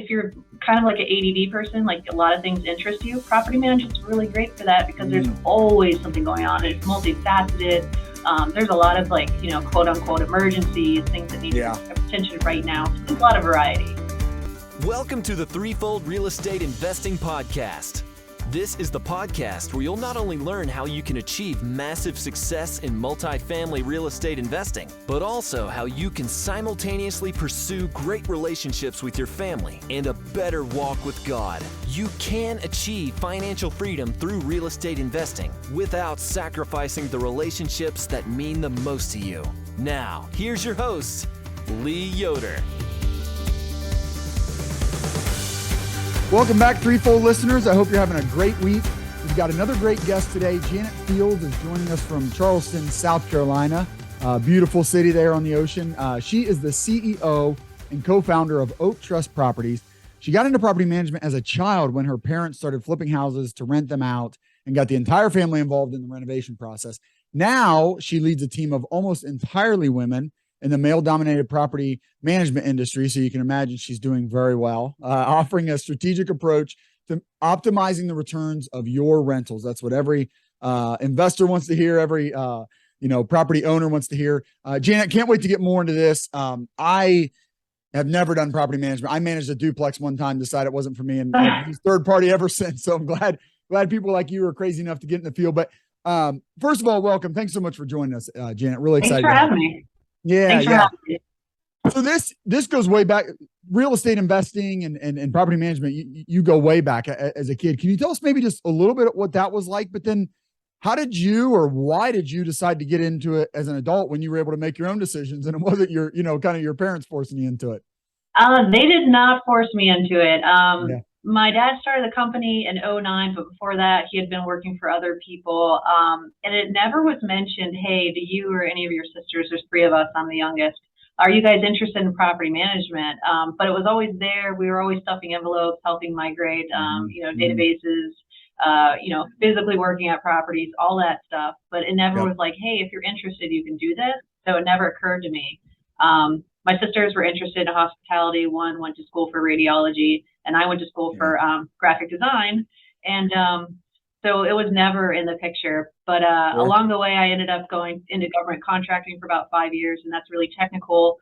if you're kind of like an ADD person, like a lot of things interest you, property management's really great for that because there's always something going on. It's multifaceted. There's a lot of like, quote unquote emergencies, things that need attention right now. There's a lot of variety. Welcome to the Threefold Real Estate Investing Podcast. This is the podcast where you'll not only learn how you can achieve massive success in multifamily real estate investing, but also how you can simultaneously pursue great relationships with your family and a better walk with God. You can achieve financial freedom through real estate investing without sacrificing the relationships that mean the most to you. Now, here's your host, Lee Yoder. Welcome back, Threefold listeners. I hope you're having a great week. We've got another great guest today. Janet Fields is joining us from Charleston, South Carolina. Beautiful city there on the ocean. She is the CEO and co-founder of Oak Trust Properties. She got into property management as a child when her parents started flipping houses to rent them out and got the entire family involved in the renovation process. Now she leads a team of almost entirely women in the male-dominated property management industry, so you can imagine she's doing very well, offering a strategic approach to optimizing the returns of your rentals. That's what every investor wants to hear, every property owner wants to hear. Janet, can't wait to get more into this. I have never done property management. I managed a duplex one time, decided it wasn't for me, and I've used third party ever since. So I'm glad people like you are crazy enough to get in the field. But first of all, welcome. Thanks so much for joining us, Janet. Really excited. Thanks for having me. Yeah. So this goes way back. Real estate investing and property management, you go way back as a kid. Can you tell us maybe just a little bit of what that was like? But then how did you, or why did you decide to get into it as an adult when you were able to make your own decisions and it wasn't your, kind of your parents forcing you into it? They did not force me into it. My dad started the company in 2009, but before that, he had been working for other people. And it never was mentioned, hey, do you or any of your sisters, there's three of us, I'm the youngest, are you guys interested in property management? But it was always there. We were always stuffing envelopes, helping migrate, databases, physically working at properties, all that stuff. But it never was like, hey, if you're interested, you can do this. So it never occurred to me. My sisters were interested in hospitality. One went to school for radiology, and I went to school for graphic design. And so it was never in the picture. But along the way, I ended up going into government contracting for about 5 years, and that's really technical,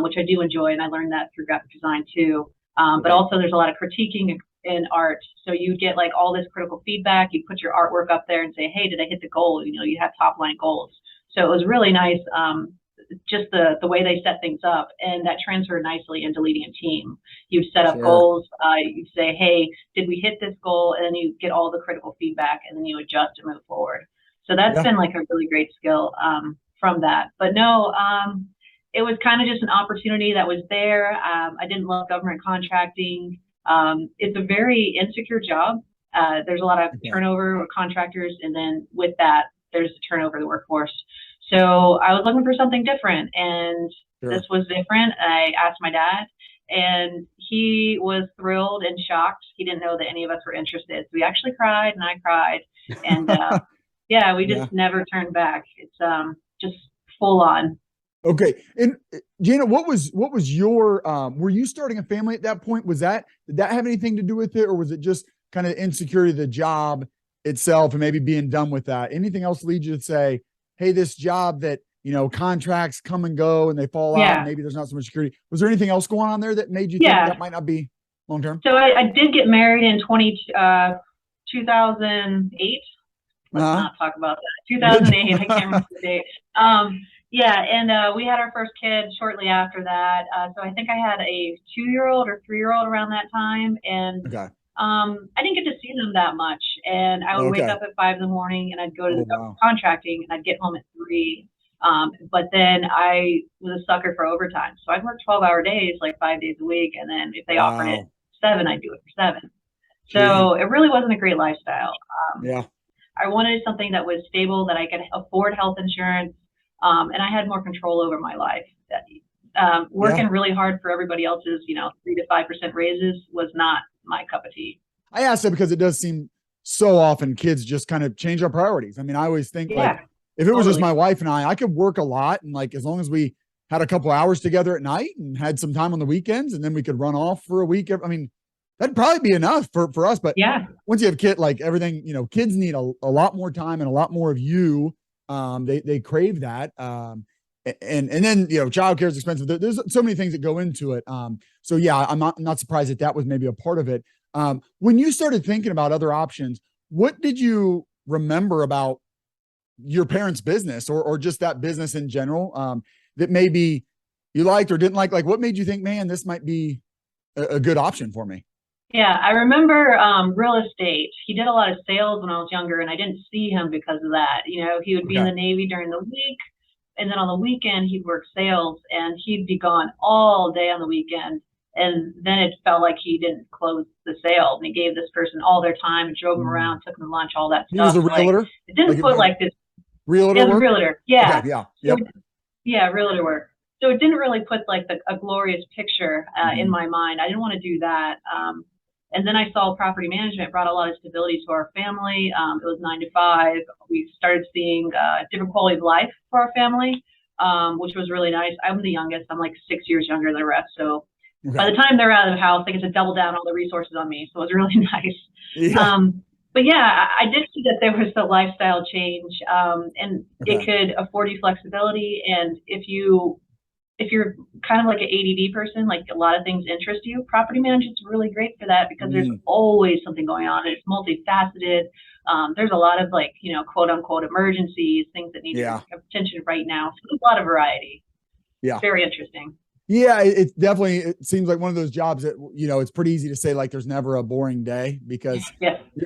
which I do enjoy, and I learned that through graphic design too. But also there's a lot of critiquing in art. So you get like all this critical feedback. You put your artwork up there and say, hey, did I hit the goal? You have top line goals. So it was really nice. Just the way they set things up, and that transferred nicely into leading a team. You'd set up goals. You'd say, hey, did we hit this goal? And then you get all the critical feedback, and then you adjust and move forward. So that's been like a really great skill from that. But no, it was kind of just an opportunity that was there. I didn't love government contracting. It's a very insecure job. There's a lot of turnover with contractors, and then with that, there's a turnover of the workforce. So I was looking for something different, and this was different. I asked my dad, and he was thrilled and shocked. He didn't know that any of us were interested. So we actually cried, and I cried, and we just never turned back. It's just full on. Okay. And Janet, what was your, were you starting a family at that point? Did that have anything to do with it? Or was it just kind of insecurity of the job itself and maybe being done with that? Anything else lead you to say, hey, this job that, contracts come and go and they fall out, and maybe there's not so much security. Was there anything else going on there that made you think that might not be long-term? So I did get married in 2008. Let's not talk about that. 2008, I can't remember the date. And we had our first kid shortly after that. So I think I had a 2-year-old or 3-year-old around that time. And I didn't get to see them that much. And I would wake up at 5 in the morning, and I'd go to the contracting, and I'd get home at 3. But then I was a sucker for overtime. So I'd work 12-hour days, like 5 days a week. And then if they offered it 7, I'd do it for 7. So it really wasn't a great lifestyle. I wanted something that was stable, that I could afford health insurance. And I had more control over my life. Working really hard for everybody else's, 3 to 5% raises was not my cup of tea. I asked that because it does seem so often kids just kind of change our priorities. I mean, I always think like, if it was just my wife and I could work a lot, and like, as long as we had a couple hours together at night and had some time on the weekends, and then we could run off for a week. I mean, that'd probably be enough for us. But Yeah. once you have kid, like everything, kids need a lot more time and a lot more of you. They crave that. And then, childcare is expensive. There's so many things that go into it. So yeah, I'm not surprised that was maybe a part of it. When you started thinking about other options, what did you remember about your parents' business or just that business in general, that maybe you liked or didn't like? Like, what made you think, man, this might be a good option for me? Yeah, I remember real estate. He did a lot of sales when I was younger, and I didn't see him because of that. He would be in the Navy during the week, and then on the weekend he'd work sales, and he'd be gone all day on the weekend. And then it felt like he didn't close the sale, and he gave this person all their time and drove them around, took them to lunch, all that stuff. He was a realtor. Like, it didn't put like this realtor. It was a realtor. Yeah. Okay, yeah. Yep. So, yeah, realtor work. So it didn't really put like a glorious picture in my mind. I didn't want to do that. And then I saw property management brought a lot of stability to our family. It was 9 to 5. We started seeing different quality of life for our family, which was really nice. I'm the youngest. I'm like 6 years younger than the rest. So by the time they're out of the house, they get to double down all the resources on me. So it was really nice. Yeah. But yeah, I did see that there was a lifestyle change, and it could afford you flexibility. And if you're kind of like an ADD person, like a lot of things interest you, property management's really great for that because there's always something going on. It's multifaceted. There's a lot of like, quote unquote emergencies, things that need your attention right now. So there's a lot of variety. Yeah. It's very interesting. Yeah, it seems like one of those jobs that, it's pretty easy to say like there's never a boring day because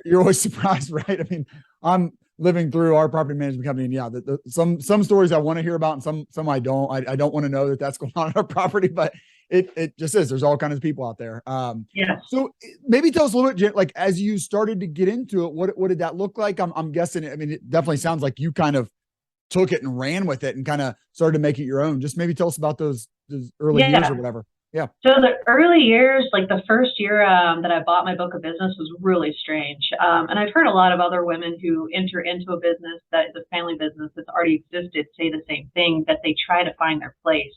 you're always surprised, right? I mean, I'm living through our property management company, and some stories I want to hear about and some I don't. I don't want to know that that's going on in our property, but it just is. There's all kinds of people out there. So maybe tell us a little bit, like as you started to get into it, what did that look like? I'm guessing. I mean, it definitely sounds like you kind of took it and ran with it and kind of started to make it your own. Just maybe tell us about those early years or whatever. Yeah. So the early years, like the first year that I bought my book of business was really strange. And I've heard a lot of other women who enter into a business that is a family business that's already existed say the same thing, that they try to find their place.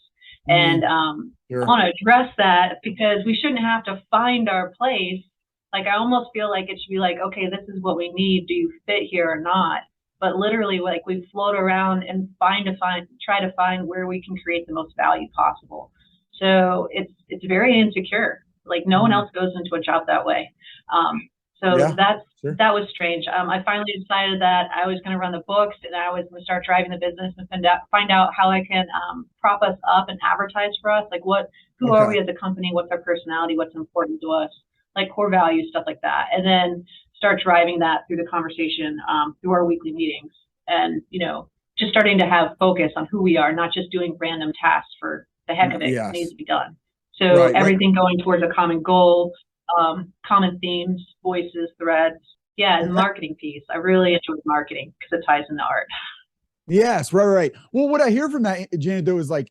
And I want to address that because we shouldn't have to find our place. Like, I almost feel like it should be like, okay, this is what we need. Do you fit here or not? But literally, like, we float around and try to find where we can create the most value possible. So it's very insecure. Like, no one else goes into a job that way. That was strange. I finally decided that I was going to run the books and I was going to start driving the business and find out how I can prop us up and advertise for us. Like, who are we as a company? What's our personality? What's important to us? Like core values, stuff like that. And then start driving that through the conversation, through our weekly meetings, and just starting to have focus on who we are, not just doing random tasks for the heck of it. It needs to be done. So everything going towards a common goal, common themes, voices, threads. Yeah, and the marketing piece. I really enjoy marketing because it ties into art. Yes, right. Well, what I hear from that, Janet, though, is like,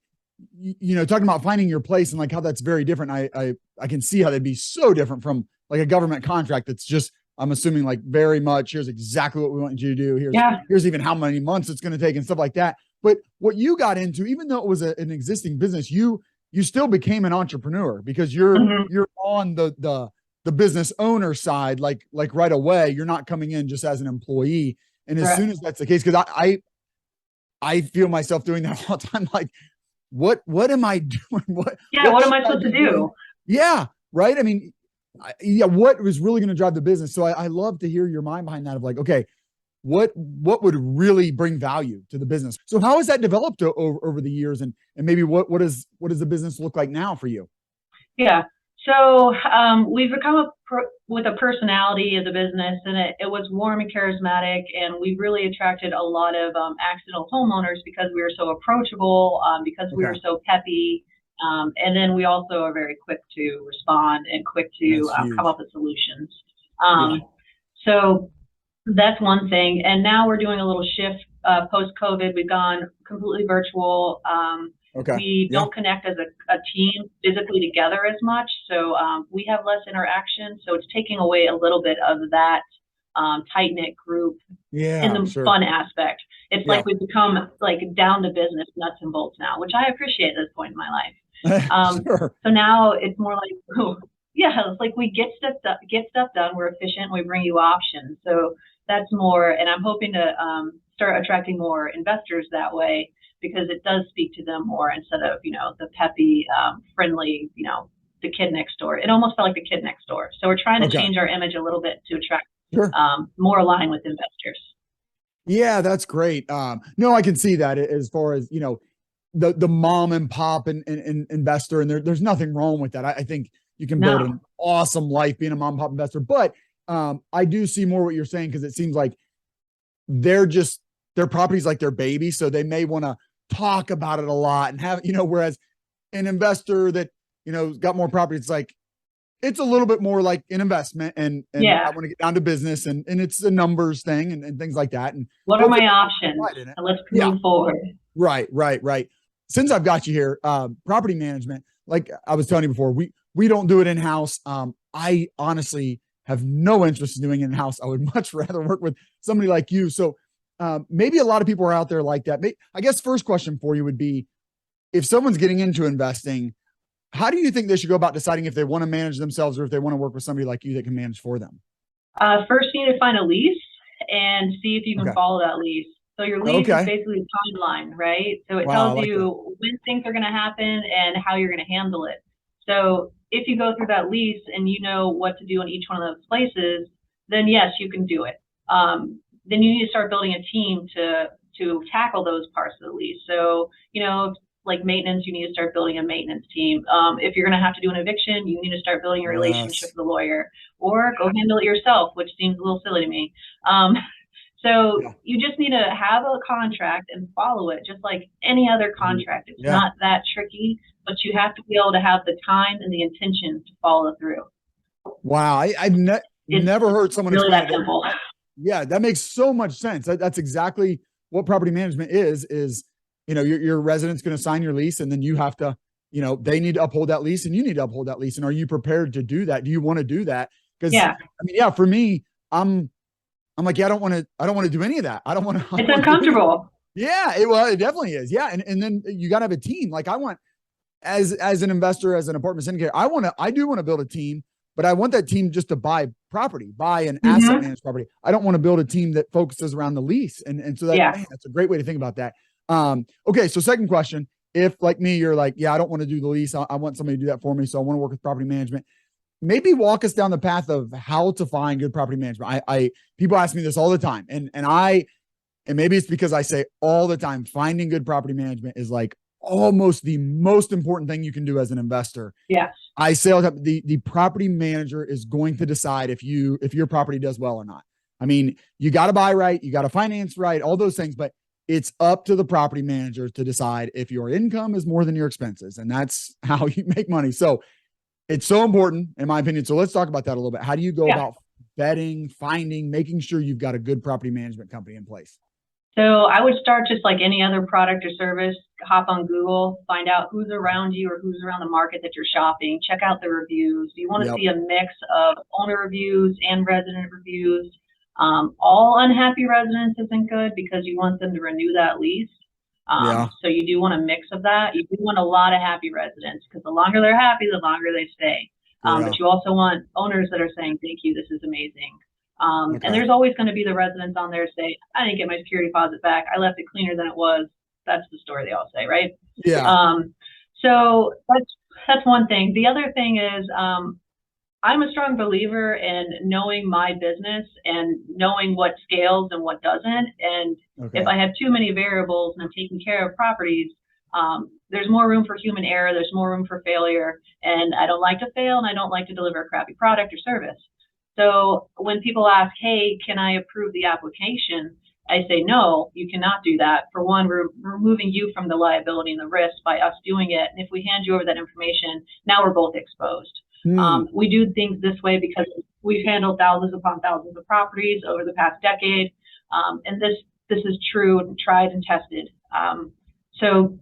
talking about finding your place and like how that's very different. I can see how that'd be so different from like a government contract that's just, I'm assuming, like very much, here's exactly what we want you to do. Here's even how many months it's going to take and stuff like that. But what you got into, even though it was an existing business, you still became an entrepreneur because you're on the business owner side, like right away. You're not coming in just as an employee. And as soon as that's the case, because I feel myself doing that all the time. Like, what am I doing? What am I supposed to do? Yeah. Right. I mean, what was really going to drive the business? So I love to hear your mind behind that of like, okay, what would really bring value to the business? So how has that developed over the years? And maybe what does the business look like now for you? Yeah. So we've become with a personality as a business, and it was warm and charismatic, and we really attracted a lot of accidental homeowners because we were so approachable, because we were so peppy. And then we also are very quick to respond and quick to come up with solutions. So that's one thing. And now we're doing a little shift post-COVID. We've gone completely virtual. We don't connect as a team physically together as much. So we have less interaction. So it's taking away a little bit of that tight-knit group in the fun aspect. It's like we've become like down to business, nuts and bolts now, which I appreciate at this point in my life. Sure. So now it's more like, oh, yeah, it's like we get stuff done. We're efficient. We bring you options. So that's more, and I'm hoping to start attracting more investors that way, because it does speak to them more instead of, the peppy, friendly, the kid next door. It almost felt like the kid next door. So we're trying to change our image a little bit to attract more aligned with investors. Yeah, that's great. No, I can see that as far as, the mom and pop and investor, and there's nothing wrong with that. I think you can build an awesome life being a mom and pop investor, but I do see more what you're saying, because it seems like their property's like their baby, so they may want to talk about it a lot and have, whereas an investor that, got more property, it's like, it's a little bit more like an investment, and I want to get down to business, and it's a numbers thing and things like that. And what are my options? And let's move forward. Right. Since I've got you here, property management, like I was telling you before, we don't do it in-house. I honestly have no interest in doing it in-house. I would much rather work with somebody like you. So maybe a lot of people are out there like that. I guess first question for you would be, if someone's getting into investing, how do you think they should go about deciding if they want to manage themselves or if they want to work with somebody like you that can manage for them? First, you need to find a lease and see if you can follow that lease. So your lease is basically a timeline, right? So it tells you when things are going to happen and how you're going to handle it. So if you go through that lease and you know what to do in each one of those places, then yes, you can do it. Then you need to start building a team to tackle those parts of the lease. So, like maintenance, you need to start building a maintenance team. If you're going to have to do an eviction, you need to start building a relationship with the lawyer, or go handle it yourself, which seems a little silly to me. So you just need to have a contract and follow it, just like any other contract. It's not that tricky, but you have to be able to have the time and the intention to follow through. Wow. I've never heard someone really that simple. Yeah, that makes so much sense. That's exactly what property management is, your resident's going to sign your lease, and then you have to, they need to uphold that lease and you need to uphold that lease. And are you prepared to do that? Do you want to do that? Because for me, I'm like, I don't want to do any of that. I don't want to. It's uncomfortable. Yeah, it definitely is. Yeah. And then you got to have a team. Like I want, as an investor, as an apartment syndicator, I do want to build a team, but I want that team just to buy an asset managed property. I don't want to build a team that focuses around the lease. And so that's a great way to think about that. Okay. So second question, if like me, you're like, I don't want to do the lease. I want somebody to do that for me. So I want to work with property management. Maybe walk us down the path of how to find good property management. People ask me this all the time, and maybe it's because I say all the time, finding good property management is like almost the most important thing you can do as an investor. Yes. I say all the time, the property manager is going to decide if your property does well or not. I mean, you got to buy right, you got to finance right, all those things, but it's up to the property manager to decide if your income is more than your expenses, and that's how you make money. So it's so important, in my opinion. So let's talk about that a little bit. How do you go about vetting, finding, making sure you've got a good property management company in place? So I would start just like any other product or service, hop on Google, find out who's around you or who's around the market that you're shopping, check out the reviews. You want to see a mix of owner reviews and resident reviews. All unhappy residents isn't good, because you want them to renew that lease. So you do want a mix of that. You do want a lot of happy residents, because the longer they're happy, the longer they stay. But you also want owners that are saying, thank you, this is amazing. And there's always going to be the residents on there say, I didn't get my security deposit back. I left it cleaner than it was. That's the story they all say, right? Yeah. So that's one thing. The other thing is, I'm a strong believer in knowing my business and knowing what scales and what doesn't. And if I have too many variables and I'm taking care of properties, there's more room for human error. There's more room for failure. And I don't like to fail, and I don't like to deliver a crappy product or service. So when people ask, hey, can I approve the application? I say, no, you cannot do that. For one, we're removing you from the liability and the risk by us doing it. And if we hand you over that information, now we're both exposed. We do things this way because we've handled thousands upon thousands of properties over the past decade. And this is true and tried and tested. So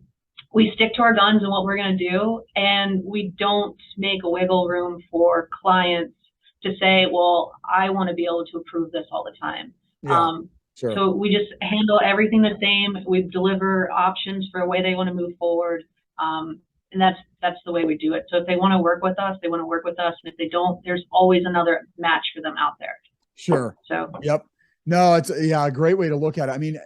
we stick to our guns and what we're going to do. And we don't make a wiggle room for clients to say, well, I want to be able to approve this all the time. Sure. So we just handle everything the same. We deliver options for a way they want to move forward. And that's the way we do it. So if they want to work with us, they want to work with us. And if they don't, there's always another match for them out there. Sure. So, yep. No, it's a great way to look at it. I mean,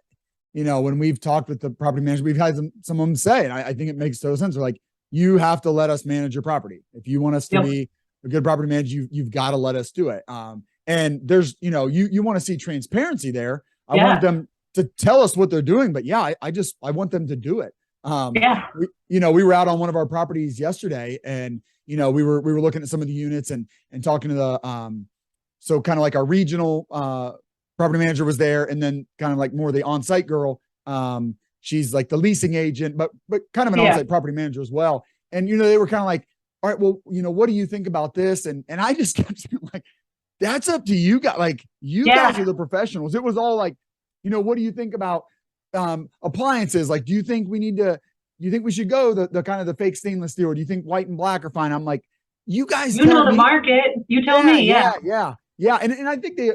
when we've talked with the property manager, we've had some of them say, and I think it makes total sense. They're like, you have to let us manage your property. If you want us to be a good property manager, you've got to let us do it. And there's, you want to see transparency there. I want them to tell us what they're doing, but I want them to do it. We were out on one of our properties yesterday, and we were looking at some of the units and talking to the so kind of like our regional property manager was there, and then kind of like more the on-site girl. She's like the leasing agent, but kind of an on-site property manager as well. And they were kind of like, all right, well, what do you think about this? And I just kept saying, like, that's up to you guys. Like, you guys are the professionals. It was all like, what do you think about appliances? Like, do you think we should go the kind of the fake stainless steel, or do you think white and black are fine? I'm like, you guys know the market. You tell me. Yeah. And I think they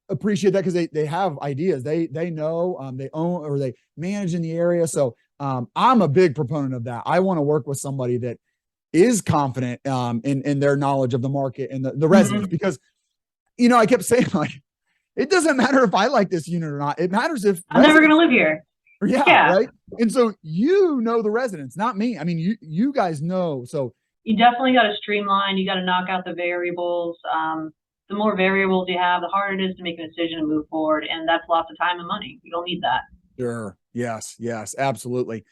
appreciate that, because they have ideas. They know, they own, or they manage in the area. So I'm a big proponent of that. I want to work with somebody that is confident in their knowledge of the market and the residents, because I kept saying, like, it doesn't matter if I like this unit or not. It matters if I'm never going to live here. Yeah. Right. And so the residents, not me. I mean, you guys know. So you definitely got to streamline. You got to knock out the variables. The more variables you have, the harder it is to make a decision and move forward. And that's lots of time and money. You don't need that. Sure. Yes, absolutely.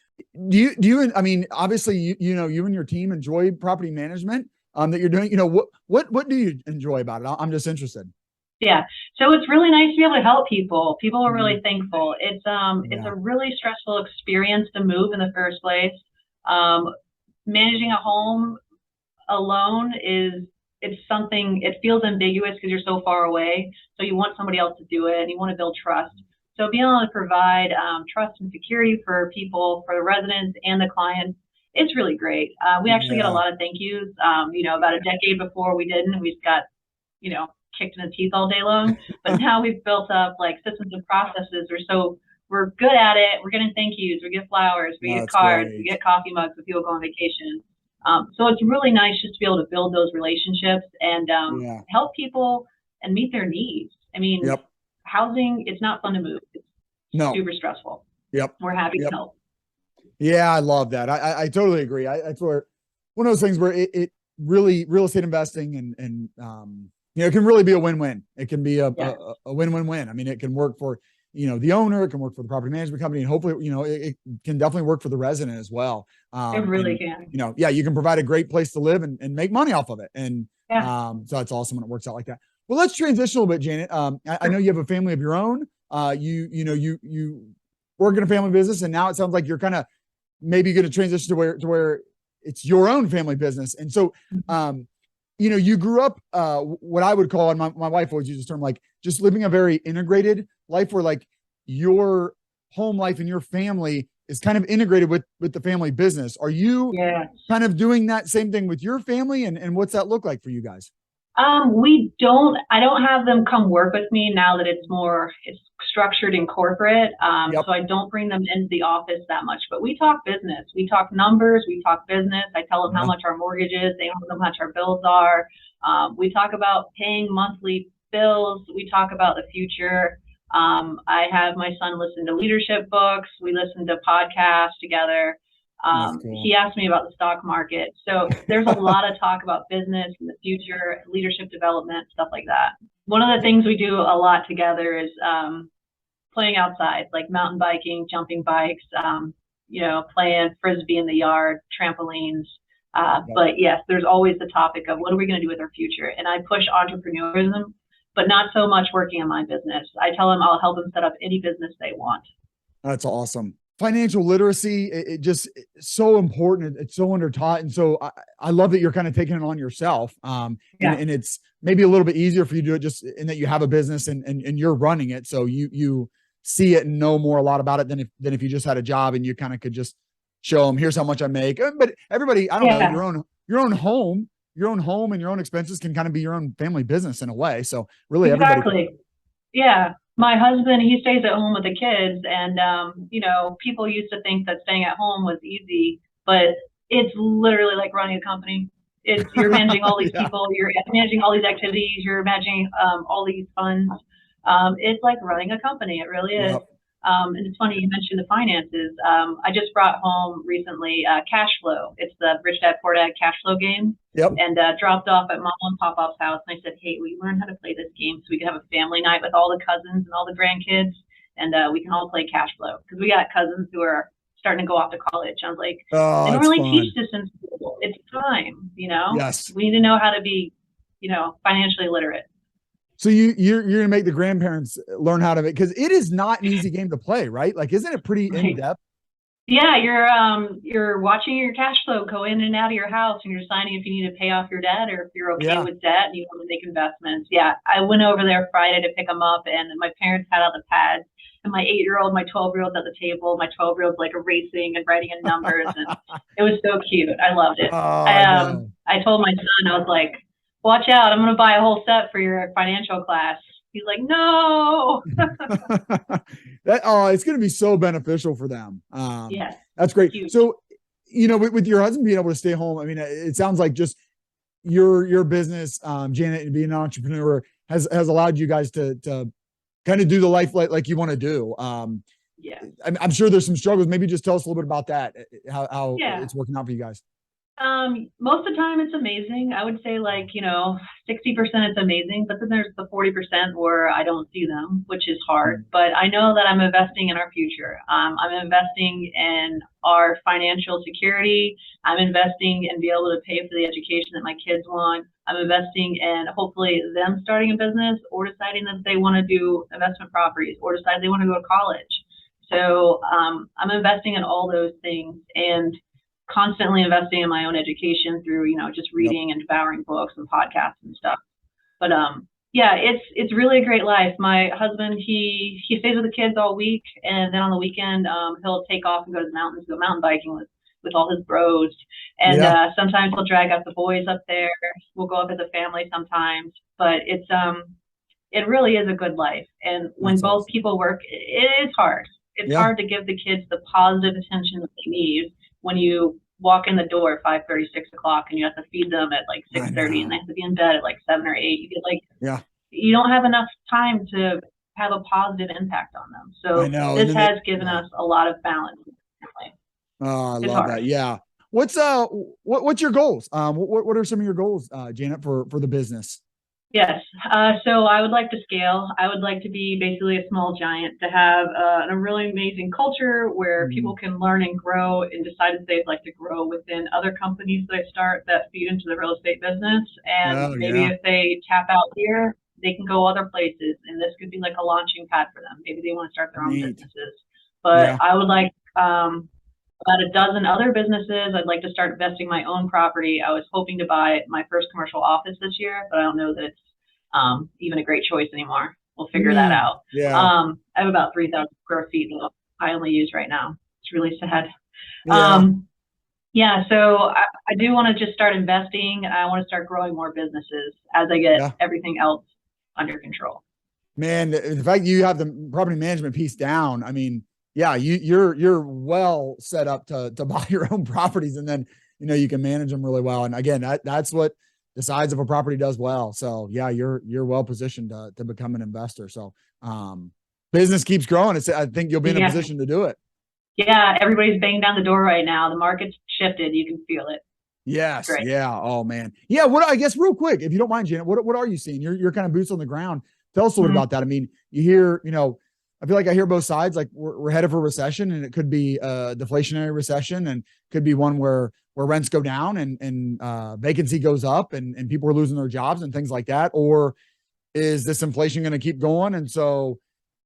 Do you, I mean, obviously you and your team enjoy property management that you're doing. What do you enjoy about it? I'm just interested. Yeah. So it's really nice to be able to help people. People are really thankful. It's a really stressful experience to move in the first place. Managing a home alone it's something, it feels ambiguous because you're so far away. So you want somebody else to do it, and you want to build trust. So being able to provide trust and security for people, for the residents and the clients, it's really great. We actually get a lot of thank yous. About a decade before we didn't. We just got, kicked in the teeth all day long. But now we've built up like systems and processes. We're good at it. We're getting thank yous. We get flowers. We get cards. We get coffee mugs when people go on vacation. So it's really nice just to be able to build those relationships and help people and meet their needs. I mean, housing, it's not fun to move. It's super stressful. Yep. We're happy to help. Yeah, I love that. I totally agree. That's where one of those things where it really, real estate investing and it can really be a win-win. It can be a win-win-win. I mean, it can work for, the owner, it can work for the property management company, and hopefully, it can definitely work for the resident as well. It really can. You can provide a great place to live and make money off of it. And so that's awesome when it works out like that. Well, let's transition a little bit, Janet. I know you have a family of your own. You work in a family business, and now it sounds like you're kind of maybe going to transition to where it's your own family business. And so, you grew up, what I would call, and my wife always uses the term, like just living a very integrated life where like your home life and your family is kind of integrated with the family business. Are you kind of doing that same thing with your family? And what's that look like for you guys? I don't have them come work with me now that it's structured in corporate. So I don't bring them into the office that much, but we talk business, we talk numbers, we talk business. I tell them how much our mortgage is. They know how much our bills are. We talk about paying monthly bills. We talk about the future. I have my son listen to leadership books. We listen to podcasts together. Cool. He asked me about the stock market. So there's a lot of talk about business and the future, leadership development, stuff like that. One of the things we do a lot together is playing outside, like mountain biking, jumping bikes, playing frisbee in the yard, trampolines. But yes, there's always the topic of what are we going to do with our future? And I push entrepreneurism, but not so much working on my business. I tell them I'll help them set up any business they want. That's awesome. Financial literacy, it's so important. It's so undertaught. And so I love that you're kind of taking it on yourself. And it's maybe a little bit easier for you to do it just in that you have a business and you're running it. So you see it and know a lot about it than if you just had a job and you kind of could just show them, here's how much I make. But everybody, I don't know, your own home and your own expenses can kind of be your own family business in a way. So really everybody. Yeah. My husband, he stays at home with the kids, and people used to think that staying at home was easy, but it's literally like running a company. It's You're managing all these Yeah. people, you're managing all these activities, you're managing all these funds. It's like running a company. It really is. Yep. And it's funny you mentioned the finances. I just brought home recently Cash Flow. It's the Rich Dad Poor Dad cash flow game, Yep. and dropped off at Mom and Pop-Up's house. And I said, hey, will you learn how to play this game so we can have a family night with all the cousins and all the grandkids, and we can all play Cash Flow? Because we got cousins who are starting to go off to college. I was like, they Oh, don't it's really fun. teach this in school. It's time, Yes. We need to know how to be, financially literate. So you're gonna make the grandparents learn how to make, because it is not an easy game to play, right? Like, isn't it pretty in depth? Yeah, you're watching your cash flow go in and out of your house, and you're deciding if you need to pay off your debt or if you're okay with debt and you want to make investments. Yeah, I went over there Friday to pick them up, and my parents had out the pads, and my 8-year-old, my 12-year-old at the table. My 12-year-old's like erasing and writing in numbers, and it was so cute. I loved it. Oh, I told my son, I was like, watch out, I'm going to buy a whole set for your financial class. He's like, no. it's going to be so beneficial for them. Yeah, that's great. huge. So, with your husband being able to stay home, I mean, it sounds like just your business, Janet, and being an entrepreneur has allowed you guys to kind of do the life like you want to do. Yeah, I'm sure there's some struggles. Maybe just tell us a little bit about that, how it's working out for you guys. Most of the time it's amazing. I would say 60% it's amazing, but then there's the 40% where I don't see them, which is hard. But I know that I'm investing in our future. I'm investing in our financial security. I'm investing in being able to pay for the education that my kids want. I'm investing in hopefully them starting a business or deciding that they want to do investment properties or decide they want to go to college. So I'm investing in all those things and constantly investing in my own education through, just reading and devouring books and podcasts and stuff. But yeah, it's really a great life. My husband, he stays with the kids all week, and then on the weekend, he'll take off and go to the mountains, go mountain biking with all his bros. And sometimes he'll drag out the boys up there. We'll go up as a family sometimes. But it really is a good life. And when both people work, it is hard. It's hard to give the kids the positive attention that they need when you walk in the door at 5:30, 6 o'clock, and you have to feed them at 6:30, and they have to be in bed at 7 or 8. You get you don't have enough time to have a positive impact on them. So this has given us a lot of balance. Oh, I love that. Yeah. What's your goals? What are some of your goals, Janet, for the business? Yes. So I would like to scale. I would like to be basically a small giant, to have a really amazing culture where people can learn and grow and decide if they'd like to grow within other companies that I start that feed into the real estate business. And maybe if they tap out here, they can go other places. And this could be like a launching pad for them. Maybe they want to start their own businesses. But I would like about a dozen other businesses. I'd like to start investing my own property. I was hoping to buy my first commercial office this year, but I don't know that it's even a great choice anymore. We'll figure that out. Yeah. I have about 3,000 square feet that I only use right now. It's really sad. So I do want to just start investing. I want to start growing more businesses as I get everything else under control. Man, the fact you have the property management piece down, I mean, you're well set up to buy your own properties, and then you can manage them really well. And again, that's what the size of a property does well. So you're well positioned to become an investor. So business keeps growing. I think you'll be in a position to do it. Yeah, everybody's banging down the door right now. The market's shifted. You can feel it. Yes. Great. Yeah. Oh man. Yeah. I guess real quick, if you don't mind, Janet, what are you seeing? You're kind of boots on the ground. Tell us a little bit about that. I mean, you hear, I feel like I hear both sides. Like we're headed for a recession, and it could be a deflationary recession, and could be one where rents go down and vacancy goes up and people are losing their jobs and things like that. Or is this inflation going to keep going? And so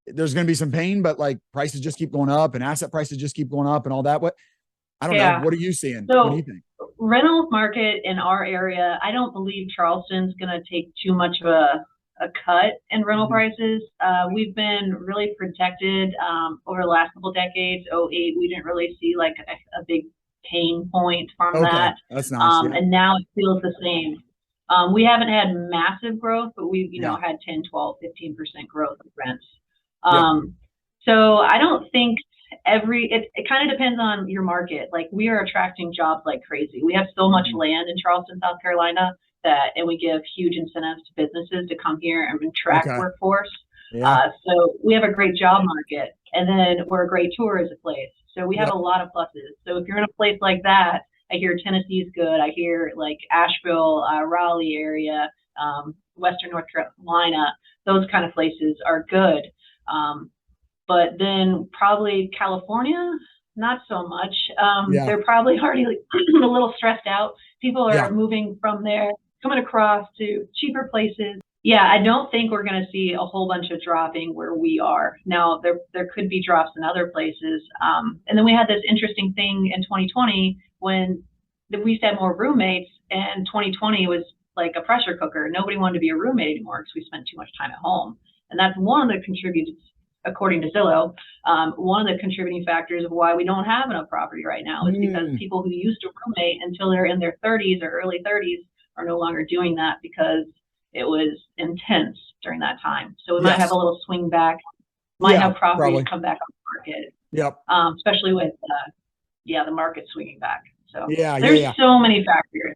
there's going to be some pain, but prices just keep going up and asset prices just keep going up and all that. I don't know. What are you seeing? So, what do you think? Rental market in our area, I don't believe Charleston's going to take too much of a cut in rental prices. We've been really protected over the last couple of decades. 2008, we didn't really see a big pain point from that. That's nice. And now it feels the same. We haven't had massive growth, but we've had 10, 12, 15% growth in rents. So I don't think it kind of depends on your market. Like, we are attracting jobs like crazy. We have so much land in Charleston, South Carolina, and we give huge incentives to businesses to come here and attract workforce. So we have a great job market, and then we're a great tourism place. So we have a lot of pluses. So if you're in a place like that, I hear Tennessee's good. I hear like Asheville, Raleigh area, Western North Carolina, those kind of places are good. But then probably California, not so much. They're probably already a little stressed out. People are moving from there, coming across to cheaper places. Yeah, I don't think we're going to see a whole bunch of dropping where we are. Now, there could be drops in other places. And then we had this interesting thing in 2020 when we used to have more roommates, and 2020 was like a pressure cooker. Nobody wanted to be a roommate anymore because we spent too much time at home. And that's one of the contributors, according to Zillow, one of the contributing factors of why we don't have enough property right now is because people who used to roommate until they're in their 30s or early 30s are no longer doing that because it was intense during that time. So we might have a little swing back, might have properties come back on the market. Especially with the market swinging back. So there's so many factors.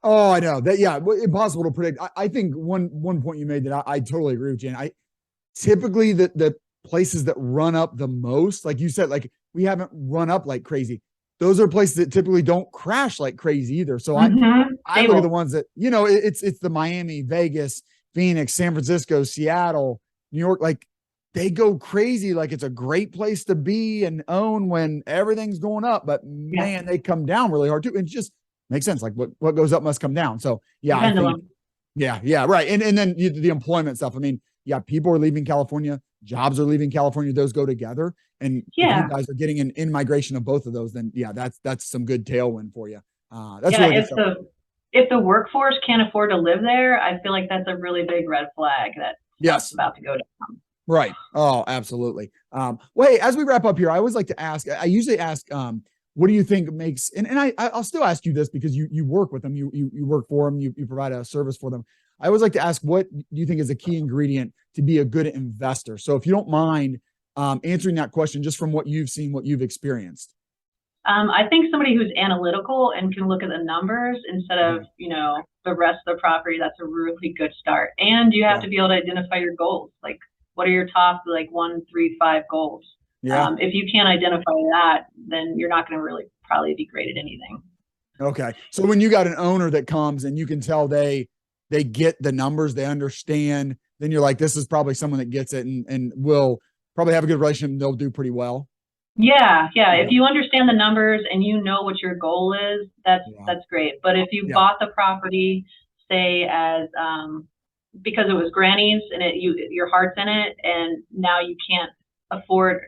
Oh, I know that. Yeah, impossible to predict. I think one point you made that I totally agree with, Jan. Typically the places that run up the most, like you said, like we haven't run up like crazy. Those are places that typically don't crash like crazy either. So I look at the ones that, it's the Miami, Vegas, Phoenix, San Francisco, Seattle, New York, like they go crazy. Like it's a great place to be and own when everything's going up, but man, they come down really hard too. And it just makes sense. Like what goes up must come down. So I think, right. And then the employment stuff. I mean, people are leaving California, jobs are leaving California. Those go together. And if you guys are getting an in-migration of both of those, then that's some good tailwind for you. If the workforce can't afford to live there, I feel like that's a really big red flag that's about to go down. Right. Oh, absolutely. Well, hey, as we wrap up here, I always like to ask, I usually ask, what do you think makes, and I'll still ask you this because you work with them, you work for them, you provide a service for them. I always like to ask, what do you think is a key ingredient to be a good investor? So if you don't mind answering that question just from what you've seen, what you've experienced. I think somebody who's analytical and can look at the numbers instead of, the rest of the property, that's a really good start. And you have to be able to identify your goals. Like, what are your top, 1, 3, 5 goals? If you can't identify that, then you're not going to really probably be great at anything. Okay. So when you got an owner that comes and you can tell they get the numbers, they understand, then you're like, this is probably someone that gets it and will probably have a good relationship and they'll do pretty well. Yeah. If you understand the numbers and you know what your goal is, that's great. But if you bought the property, say as because it was granny's and your heart's in it, and now you can't afford,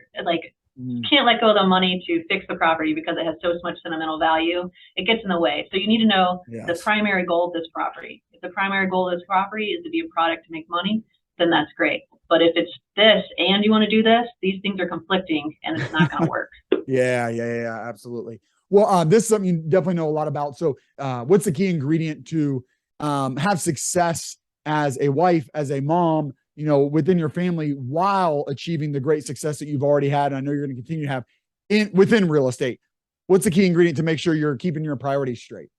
can't let go of the money to fix the property because it has so much sentimental value, it gets in the way. So you need to know the primary goal of this property. If the primary goal of this property is to be a product to make money, then that's great. But if it's this and you want to do this, these things are conflicting and it's not going to work. Yeah, absolutely. Well, this is something you definitely know a lot about. So what's the key ingredient to have success as a wife, as a mom, within your family while achieving the great success that you've already had? And I know you're going to continue to have within real estate. What's the key ingredient to make sure you're keeping your priorities straight?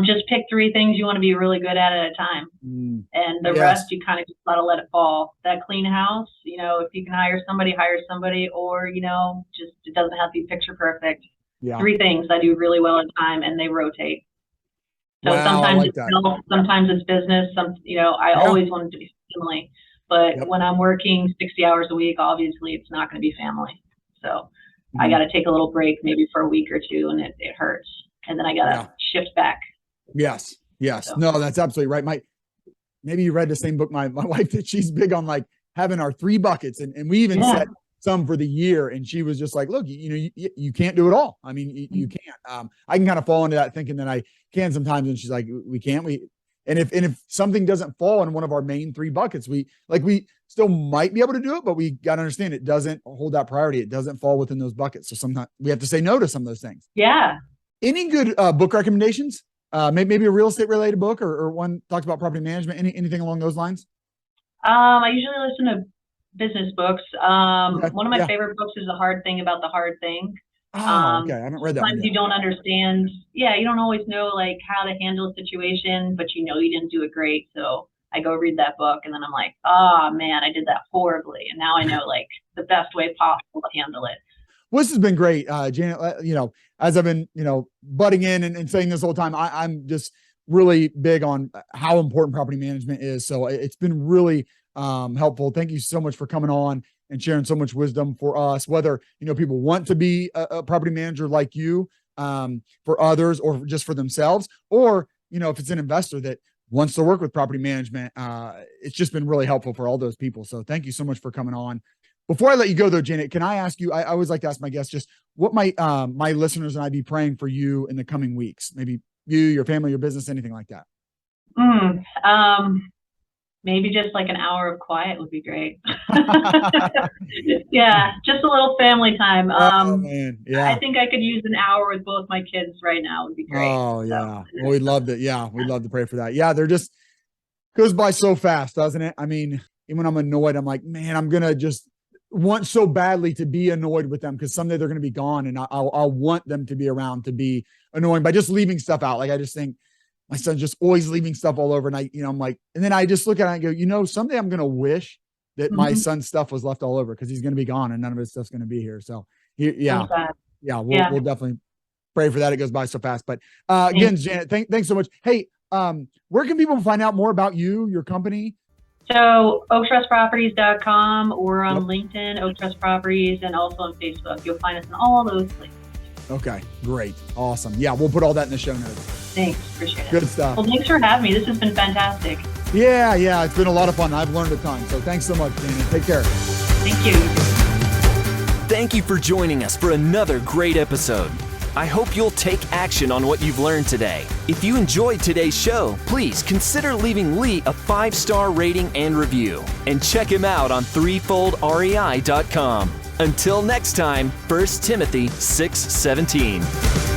Just pick 3 things you want to be really good at a time. And the rest, you kind of just gotta let it fall. That clean house, if you can hire somebody, or, just, it doesn't have to be picture perfect. 3 things I do really well at a time, and they rotate. So sometimes it's health, sometimes it's business. I always wanted to be family, but when I'm working 60 hours a week, obviously it's not going to be family. So I got to take a little break maybe for a week or 2, and it hurts. And then I got to shift back. Yes. So. No, that's absolutely right. Maybe you read the same book, my wife, that she's big on having our 3 buckets. And we even set some for the year. And she was just like, look, you can't do it all. I mean, you can't. I can kind of fall into that thinking that I can sometimes. And she's like, we can't. And if something doesn't fall in one of our main 3 buckets, we still might be able to do it, but we got to understand it doesn't hold that priority. It doesn't fall within those buckets. So sometimes we have to say no to some of those things. Yeah. Any good book recommendations? Maybe a real estate related book or one talks about property management, anything along those lines? I usually listen to business books. Okay. One of my Yeah. favorite books is The Hard Thing About the Hard Thing. Oh, okay. I haven't read that one Sometimes yet. you don't understand. Yeah, you don't always know like how to handle a situation, but you know you didn't do it great. So I go read that book and then I'm like, oh man, I did that horribly. And now I know like the best way possible to handle it. Well, this has been great, Janet. As I've been, butting in and saying this whole time, I'm just really big on how important property management is. So it's been really helpful. Thank you so much for coming on and sharing so much wisdom for us, whether, people want to be a property manager like you, for others or just for themselves, or, if it's an investor that wants to work with property management. It's just been really helpful for all those people. So thank you so much for coming on. Before I let you go though, Janet, can I ask you, I always like to ask my guests just what might my listeners and I be praying for you in the coming weeks? Maybe you, your family, your business, anything like that. Maybe just like an hour of quiet would be great. Yeah, just a little family time. Oh man, yeah. I think I could use an hour with both my kids right now would be great. Oh yeah. So. Well, we'd love to. Yeah, we'd love to pray for that. Yeah, they're just goes by so fast, doesn't it? I mean, even when I'm annoyed, I'm like, man, I'm gonna just want so badly to be annoyed with them because someday they're gonna be gone, and I'll want them to be around to be annoying by just leaving stuff out. Like I just think my son's just always leaving stuff all over, and I'm like, and then I just look at it and I go, someday I'm gonna wish that my son's stuff was left all over because he's gonna be gone and none of his stuff's gonna be here. So we'll definitely pray for that. It goes by so fast. But again, Janet, thanks so much. Hey, where can people find out more about you, your company? So oaktrustproperties.com or on LinkedIn, Oak Trust Properties, and also on Facebook. You'll find us in all those places. Okay, great. Awesome. Yeah, we'll put all that in the show notes. Thanks. Appreciate it. Good stuff. Well, thanks for having me. This has been fantastic. Yeah. It's been a lot of fun. I've learned a ton. So thanks so much, Janet. Take care. Thank you. Thank you for joining us for another great episode. I hope you'll take action on what you've learned today. If you enjoyed today's show, please consider leaving Lee a 5-star rating and review. And check him out on threefoldrei.com. Until next time, 1 Timothy 6:17.